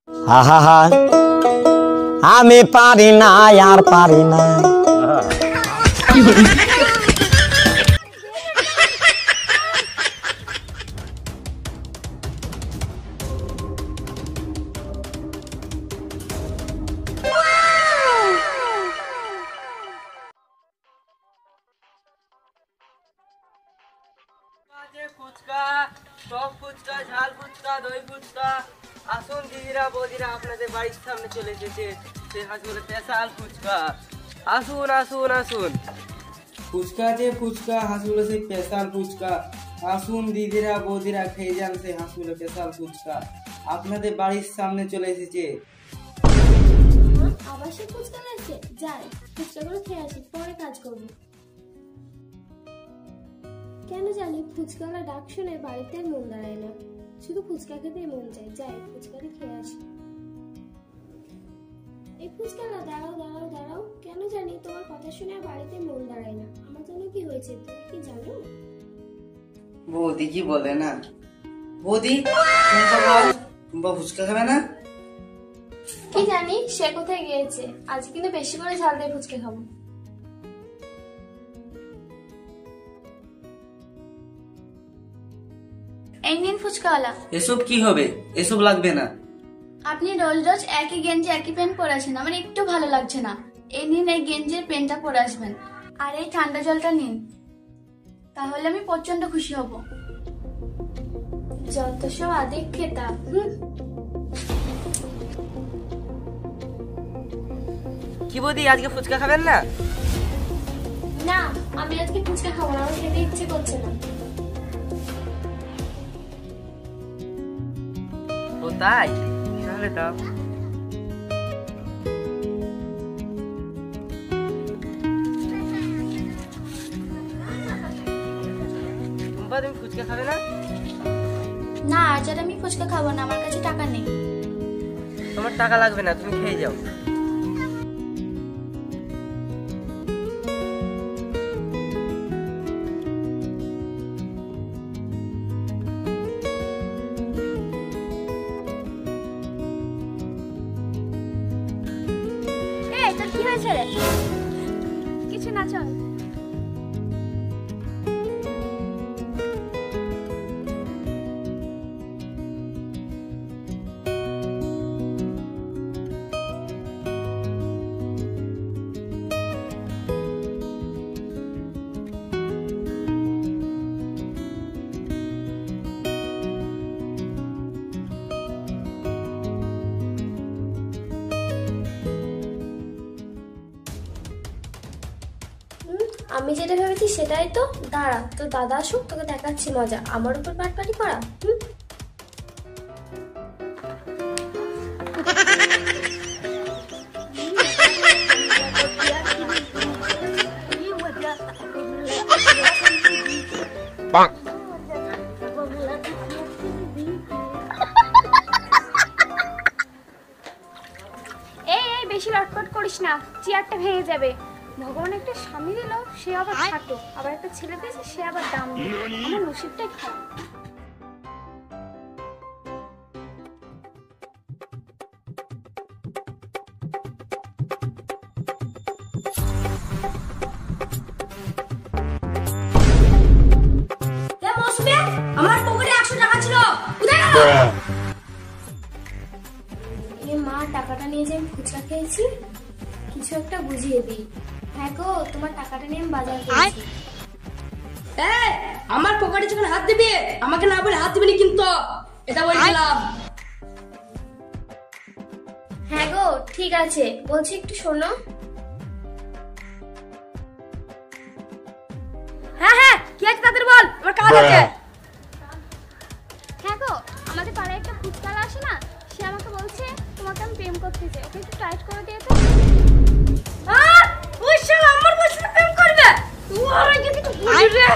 আহা আমি পারি না আর পারি না। ফুচকা, টক ফুচকা, ঝাল ফুচকা, দই ফুচকা, আসুন দিদিরা বৌদিরা আপনাদের বাড়ির সামনে চলে এসেছে সেই হাসপাতালে স্পেশাল ফুচকা। আসুন আসুন আসুন, ফুচকা যে ফুচকা হাসপাতালে সেই স্পেশাল ফুচকা। আসুন দিদিরা বৌদিরা খেয়ে যান সেই হাসপাতালে স্পেশাল ফুচকা, আপনাদের বাড়ির সামনে চলে এসেছে। আবার সে ফুচকা লাগছে, যাই ফুচকাগুলো খেয়ে আসি, পরে কাজ করবো। কেন জানি ফুচকাওয়ালা ডাক শুনে বাড়িতে আর মন দাঁড়ায় না, শুধু ফুচকা খেতে মন চায়। যাই ফুচকাটি খেয়ে আসি। এই ফুচকাওয়ালা দাঁড়াও দাঁড়াও দাঁড়াও, কেন জানি তোমার কথা শুনে আর বাড়িতে মন দাঁড়ায় না। আমার জন্য কি হয়েছে তুমি কি জানো? বৌদি কি বলে না? বৌদি টুম্পা ফুচকা খাবে না? কি জানি সে কোথায় গিয়েছে, আজ কিন্তু বেশি করে ঝাল দিয়ে ফুচকা খাবো। এই নিন ফুচকাওয়ালা। এসব কি হবে? এসব লাগবে না। আপনি রোজ রোজ একই গেঞ্জি একই প্যান্ট পরে আসেন, আমার একটু ভালো লাগছে না। এই নিন এই গেঞ্জির প্যান্টটা পরে আসবেন, আর এই ঠান্ডা জলটা নিন, তাহলে আমি প্রচন্ড খুশি হব। যত সব আদিক খেতা। কি বৌদি আজকে ফুচকা খাবেন না? না, আমি আজকে ফুচকা খাবো না, আমার খেতে ইচ্ছে করছে না। ও তাই? তাহলে দাও। টুম্পা তুমি ফুচকা খাবে না? না, আজ আর আমি ফুচকা খাবো না, আমার কাছে টাকা নেই। তোমার টাকা লাগবে না, তুমি খেয়ে যাও। কি হয়েছে রে? কিছু না, চল। আমি যেটা ভেবেছি সেটাই তো। দাঁড়া, তো দাদা আসুক, তোকে দেখাচ্ছি মজা। আমার উপর পাটপাটি করা। এই বেশি লটপট করিস না, চেয়ারটা ভেঙে যাবে। ভগবান একটা স্বামী দিল, সে আবার খাটো, আবার একটা ছেলে পেয়েছে, সে আবার দাম দিল। আমার নসিবটাই খারাপ। আমার পকেটে 100 টাকা ছিল, কোথায় গেল? মা, টাকাটা নিয়ে যে আমি ফুচকা খেয়েছি, কিছু একটা বুঝিয়ে দিই। হ্যাঁ গো, তোমার টাকাটা নিয়ে আমি বাজার করেছি। আমার পকেটে যখন হাত দিবি, আমাকে না বলে হাত দিবি না কিন্তু, এটা বলছিলাম। হ্যাঁ গো, ঠিক আছে, বলছি একটু শোনো। হ্যাঁ, কি আছে তাদের বল, আমার কাজ আছে। হ্যাঁ গো, আমাদের পাড়ায় একটা ফুচকাওয়ালা আসে না, সে আমাকে বলছে তোমাকে আমি প্রেম করতে চাই, ওকে একটু টাইট করে দিয়ে তো। ওই শালা আমার বয়সে প্রেম করবে? তুই আর কি কিছু বুঝিস রে?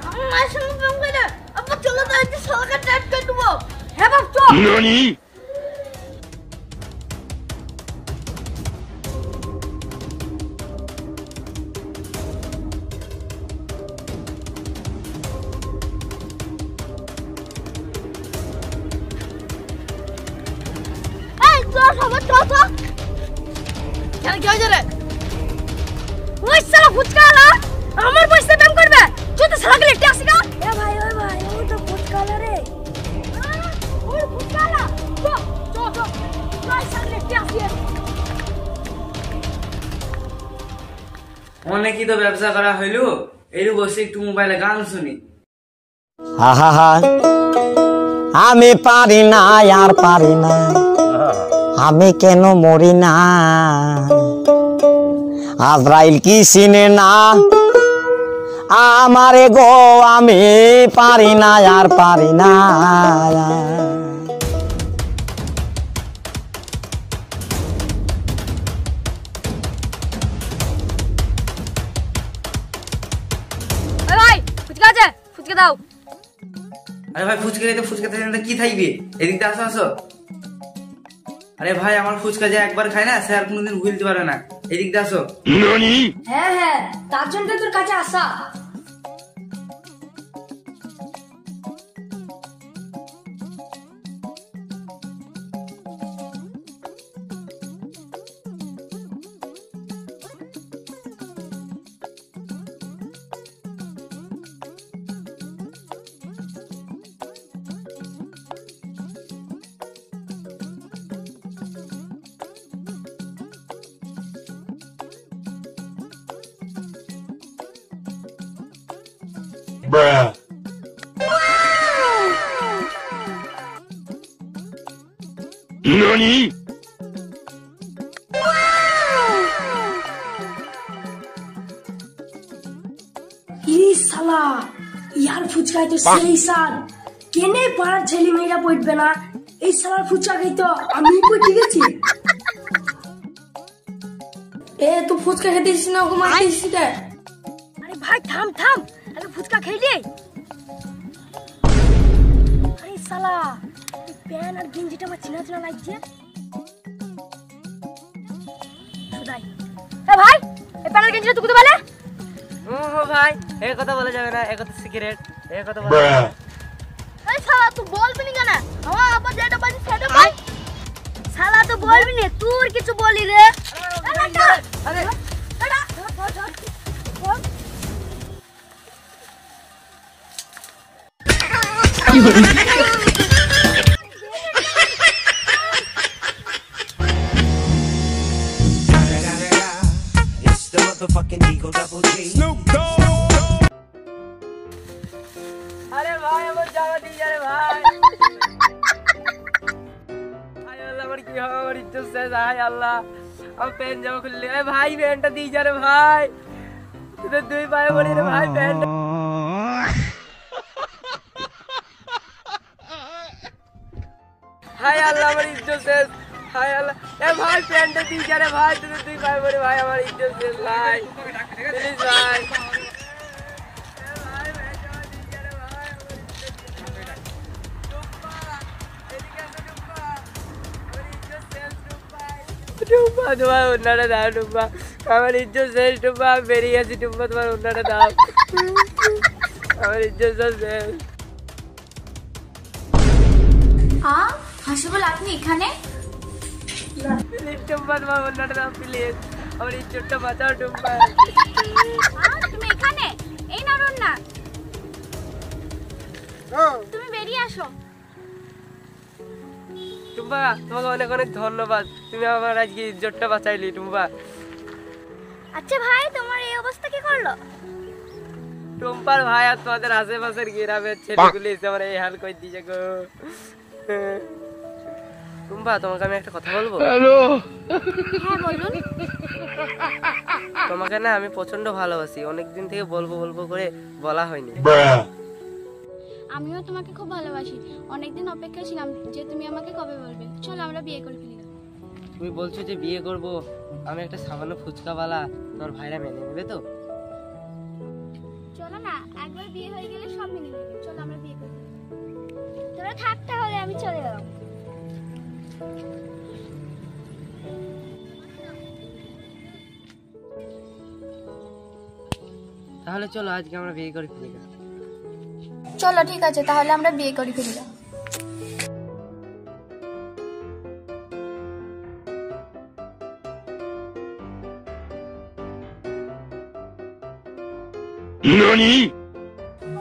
আমার সঙ্গে প্রেম করে আবার চলে তো আজকে শালাকে টাইট করে দেবো। হ্যাঁ বাপ, চল। ননি সবার চ চ কেন কি হয়েছে রে ওই সালা ফুচকাওয়ালা আমার পয়সা দাম করবে যত সালাকে লেটে আসি না এ ভাই ওই ভাই ও তো ফুচকাওয়ালা রে ওই ফুচকাওয়ালা চ চ চ ওই সালাকে লেটে আসি অনেকই তো ব্যবসা করা হইলো, এই বসে একটু মোবাইলে গান শুনি। আহা আমি পারি না আর পারি না, আমি কেন মরি না, আজরাইল কি চিনে না আমারে গো, আমি পারি না আর পারি না। ভাই ফুচকা আছে ফুচকা দাও আরে ভাই ফুচকা খেতে কি থাকবে, এদিক দিয়ে আসো আসো। আরে ভাই আমার ফুচকা যে একবার খায় না সে আর কোনোদিন ভুলতে পারে না, এদিক দিয়ে আসো। হ্যাঁ হ্যাঁ তার জন্য তোর কাছে আসা। Bruh. NANI?! শালা ইয়ার ফুচকাই তো সেই সাল কেনে পাড়ার ছেলে মেয়েরা পড়বে না, এই শালার ফুচকা খাই তো আমি পড়ে গেছি। এ তুই ফুচকা খেতেছিস না ওকে মারতেছিস কে? আরে ভাই থাম থাম, আরে ফুচকা খেলি। আরে শালা এই প্যান আর গেঞ্জিটা আমার চিনা চিনা লাগছে। সুদাই এ ভাই এই প্যান আর গেঞ্জিটা তুই কোথায় পেলে? ও ভাই এই কথা বলা যাবে না, এই কথা সিক্রেট, এই কথা বলা Bruh. যাবে না। এই শালা তুই বলবি না কেন? আমার আব্বা যেটা বলি সেটা বল। শালা তুই বলবি না, তোর কিছু বলি রে। আরে It's the motherfucking Eagle Double G. আরে ভাই আমার জামা দিয়ে যা রে ভাই। হায় আল্লাহ আমার কি হবে, আমার ইজ্জত শেষ। হায় আল্লাহ আমার প্যান্ট জামা খুললে, এ ভাই প্যান্টটা দিয়ে যা রে ভাই, তোদের দুই পায়ে পড়ি রে ভাই প্যান্ট। হায় আল্লাহ আমার ইজ্জত শেষ। হায় আল্লাহ এ ভাই প্যান্টটা দিয়ে যা রে ভাই, তোদের দুই পায়ে পড়ি ভাই, আমার ইজ্জত শেষ ভাই, প্লিজ ভাই। টুম্পা তোমার অন্যটা দাও, টুম্পা আমার ইজ্জত শেষ, টুম্পা বেরিয়ে আছি, টুম্পা তোমার অন্যটা দাও, আমার ইজ্জত শেষ। হাসি বল আপনি এখানে? প্লিজ টুম্পা তোমার অন্যটা দাও, প্লিজ আমার ইজ্জতটা বাঁচাও টুম্পা। তুমি এখানে? এই না রুন না, তুমি বেরিয়ে আসো। টুম্পা তোমাকে অনেক অনেক ধন্যবাদ, তুমি আমার আজকে ইজ্জতটা বাঁচাইলি টুম্পা। আচ্ছা ভাই তোমার এই অবস্থা কি করলো? টুম্পার ভাই আর তোমাদের আশেপাশের গ্রামের ছেলেগুলি এসে আমার এই হাল করে দিয়েছে গো। টুম্পা তোমাকে আমি একটা কথা বলবো? হ্যাঁ বলুন। তোমাকে না আমি প্রচন্ড ভালোবাসি, অনেকদিন থেকে বলবো বলবো করে বলা হয়নি। Bruh. আমিও তোমাকে খুব ভালোবাসি, অনেকদিন অপেক্ষা ছিলাম যে তুমি আমাকে কবে বলবে। চলো আমরা বিয়ে করে ফেলি। তুমি বলছো যে বিয়ে করব, আমি একটা সামান্য ফুচকাওয়ালা, তোমার ভাইরা মেনে নেবে তো? চলো না, একবার বিয়ে হয়ে গেলে সব মেনে নেবে। চলো আমরা বিয়ে করি। তোরা থাক তাহলে, আমি চলে গেলাম। তাহলে চলো আজকে আমরা বিয়ে করে ফেলি। চলো ঠিক আছে, তাহলে আমরা বিয়ে করে ফেলি।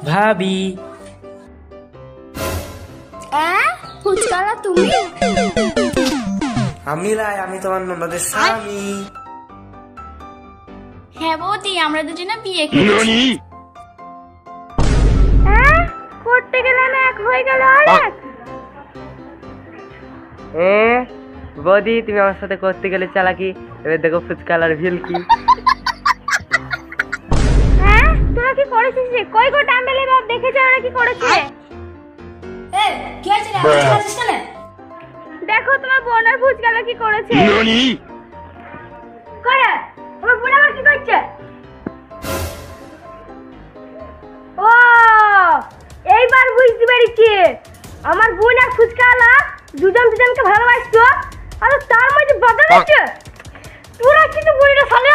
ভাবি ফুচকালা তুমি? আমি তোমার ননদের স্বামী। হ্যাঁ বৌদি, আমরা দুজনে বিয়ে করেছি। করতে গেলাম এক হয়ে গেল অনেক। বৌদি তুমি আমার সাথে করতে গেলে চালাকি, এবার দেখো ফুচকালার ভিল কি। তোরা কি করেছিস রে? কই গো টাম্বেলে বাপ, দেখেছ ওরা কি করেছে? কি হয়েছে রে? ফুচকা কেন? দেখো তোমার বোন আর ফুচকালা কি করেছে। করে আমার বোন আবার কি করছে? ও এইবার বুঝতে পেরেছি, আমার বোন আর ফুচকালা দুজনকে ভালোবাসতো, আর তার মধ্যে বদল হচ্ছে। তোরা কিন্তু বুড়িটা সালে